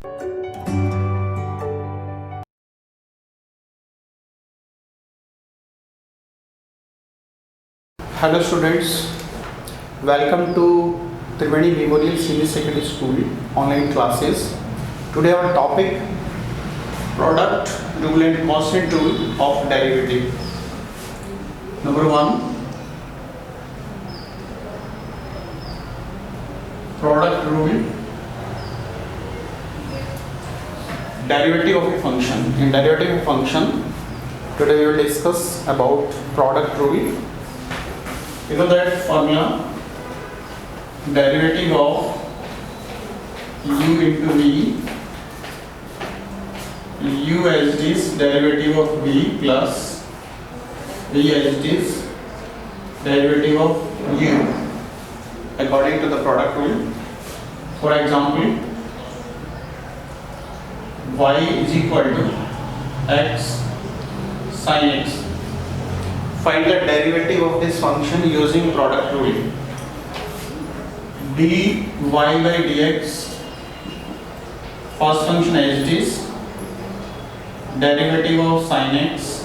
Hello students, welcome to Triveni Memorial Senior Secondary School online classes. Today our topic product rule and constant rule of derivative. Number 1, product rule, derivative of a function. In derivative of a function, today we will discuss about product rule. You know that formula, derivative of u into v, u as this derivative of v plus v as this derivative of u according to the product rule. For example, y is equal to x sin x. Find the derivative of this function using product rule. dy by dx, first function as it is, derivative of sin x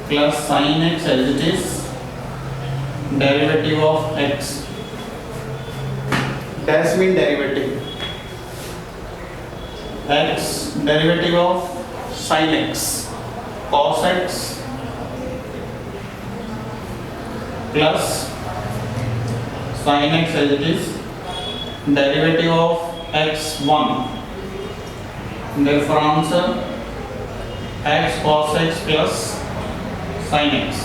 plus sin x as it is, derivative of x. Dash mean derivative. X, derivative of sin x, cos x plus sin x as it is, derivative of x1. Therefore answer x cos x plus sin x.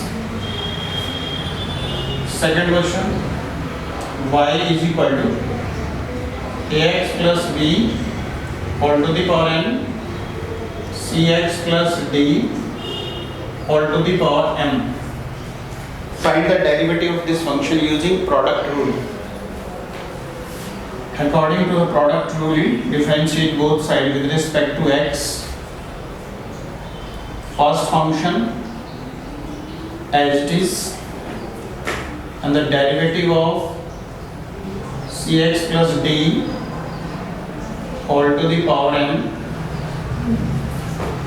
Second question, y is equal to ax plus b whole to the power n, cx plus d whole to the power m. Find the derivative of this function using product rule. According to the product rule, differentiate both sides with respect to x. First function as it is, and the derivative of cx plus d whole to the power n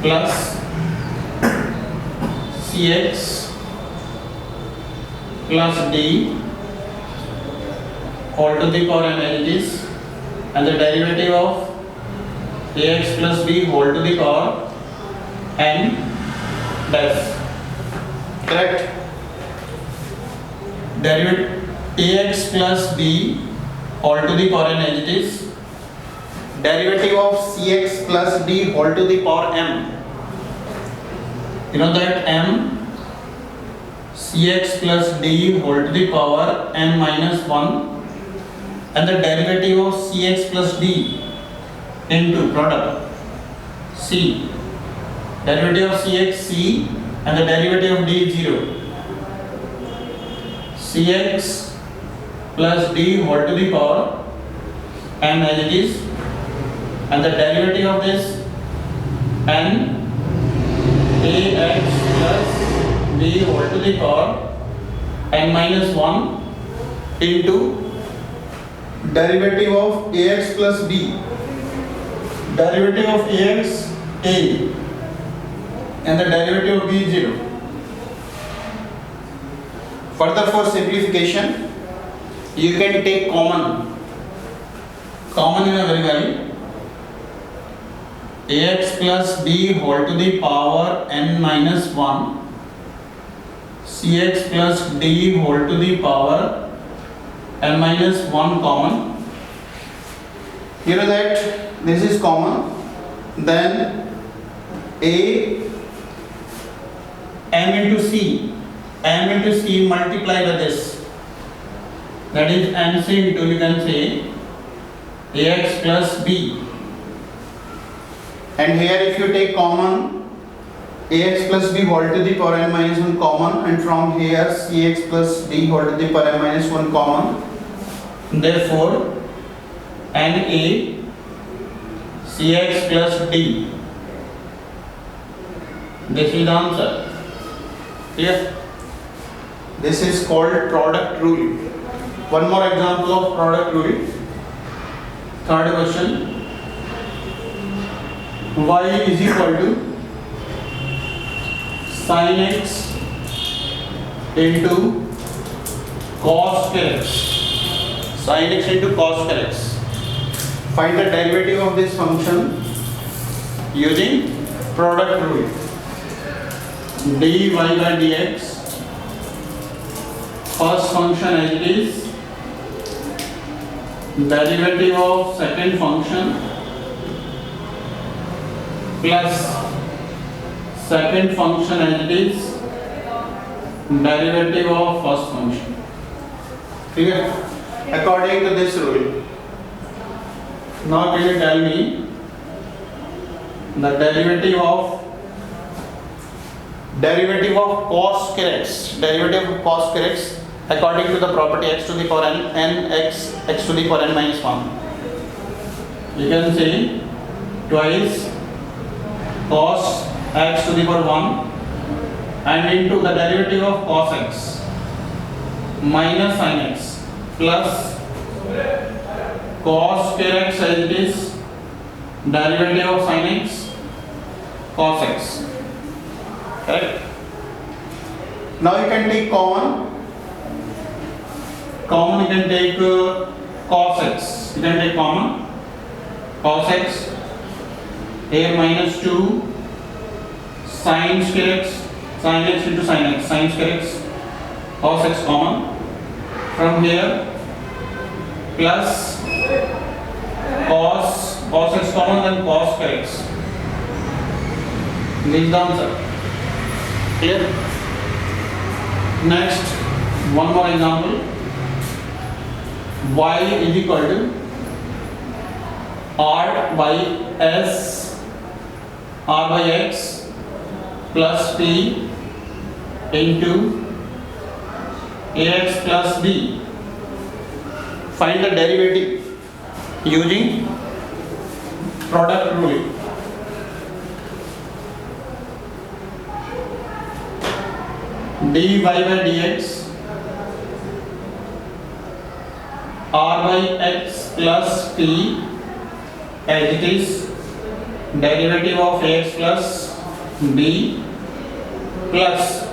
plus cx plus d whole to the power n as it is, and the derivative of ax plus b whole to the power n dash. Correct? Derivative ax plus b whole to the power n as it is, derivative of cx plus d whole to the power m. You know that m, cx plus d whole to the power n minus 1, and the derivative of cx plus d into product c, derivative of cx c, and the derivative of d is 0. Cx plus d whole to the power n as it is, and the derivative of this n, ax plus b whole to the power n minus 1 into derivative of ax plus b, derivative of ax a, and the derivative of b is 0. Further, for simplification, you can take common in a very value, ax plus b whole to the power n minus 1, cx plus d whole to the power n minus 1 common. You know that this is common, then a m into c multiply by this, that is mc into, you can say, ax plus b, and here if you take common ax plus b whole to the power n minus 1 common, and from here cx plus d whole to the power n minus 1 common. Therefore na cx plus d, this is the answer. Clear? This is called product rule. One more example of product rule. Third question, y is equal to sin x into cos x. Sin x into cos x. Find the derivative of this function using product rule. dy by dx, first function as it is, derivative of second function plus second function as it is, derivative of first function. Clear? According to this rule. Now can you tell me the derivative of cos x, according to the property x to the power n x to the power n minus 1. You can say twice cos x to the power 1 and into the derivative of cos x minus sin x plus cos x as it is, derivative of sin x cos x. Correct? Now you can take common you can take cos x. You can take common cos x, here minus 2 sin square x, sin x into sin x, sin square x, cos x common from here, plus cos x common, then cos square x. This is the answer. Clear? Next, one more example. Y is equal to r by x plus p into ax plus b. Find the derivative using product rule. dy by dx, r by x plus p as it is, derivative of ax plus b plus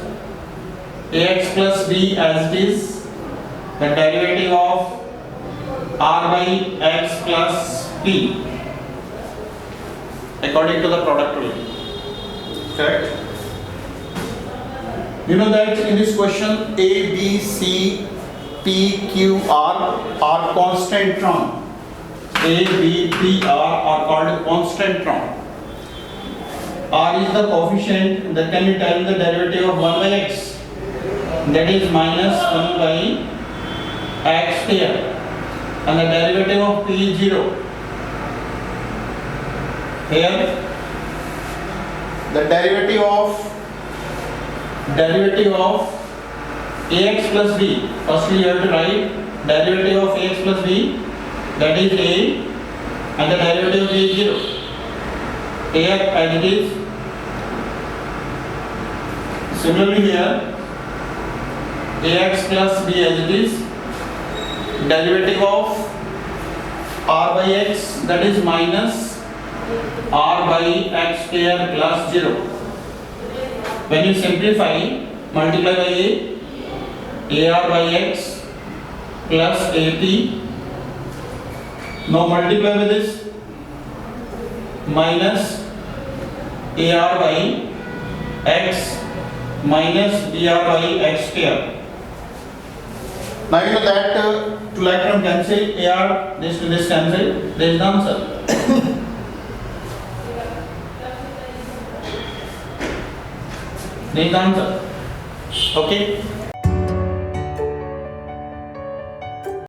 ax plus b as it is, the derivative of r by x plus p according to the product rule. Correct? You know that in this question A, B, C, P, Q, R are constant term. A, B, P, R are called constant term. R is the coefficient that can be tell the derivative of 1 by x, that is minus 1 by x square, and the derivative of P is 0. Here the derivative of ax plus b. Firstly, you have to write derivative of ax plus b, that is a, and the derivative of b is 0. Ax as it is. Similarly here, ax plus b as it is, derivative of r by x, that is minus r by x square plus 0. When you simplify, multiply by a, ar by x plus ap. Now multiply with this, minus ar by x minus dr by x square. Now you know that two like term cancel, ar this to this cancel, there is the answer. There is the answer. Okay.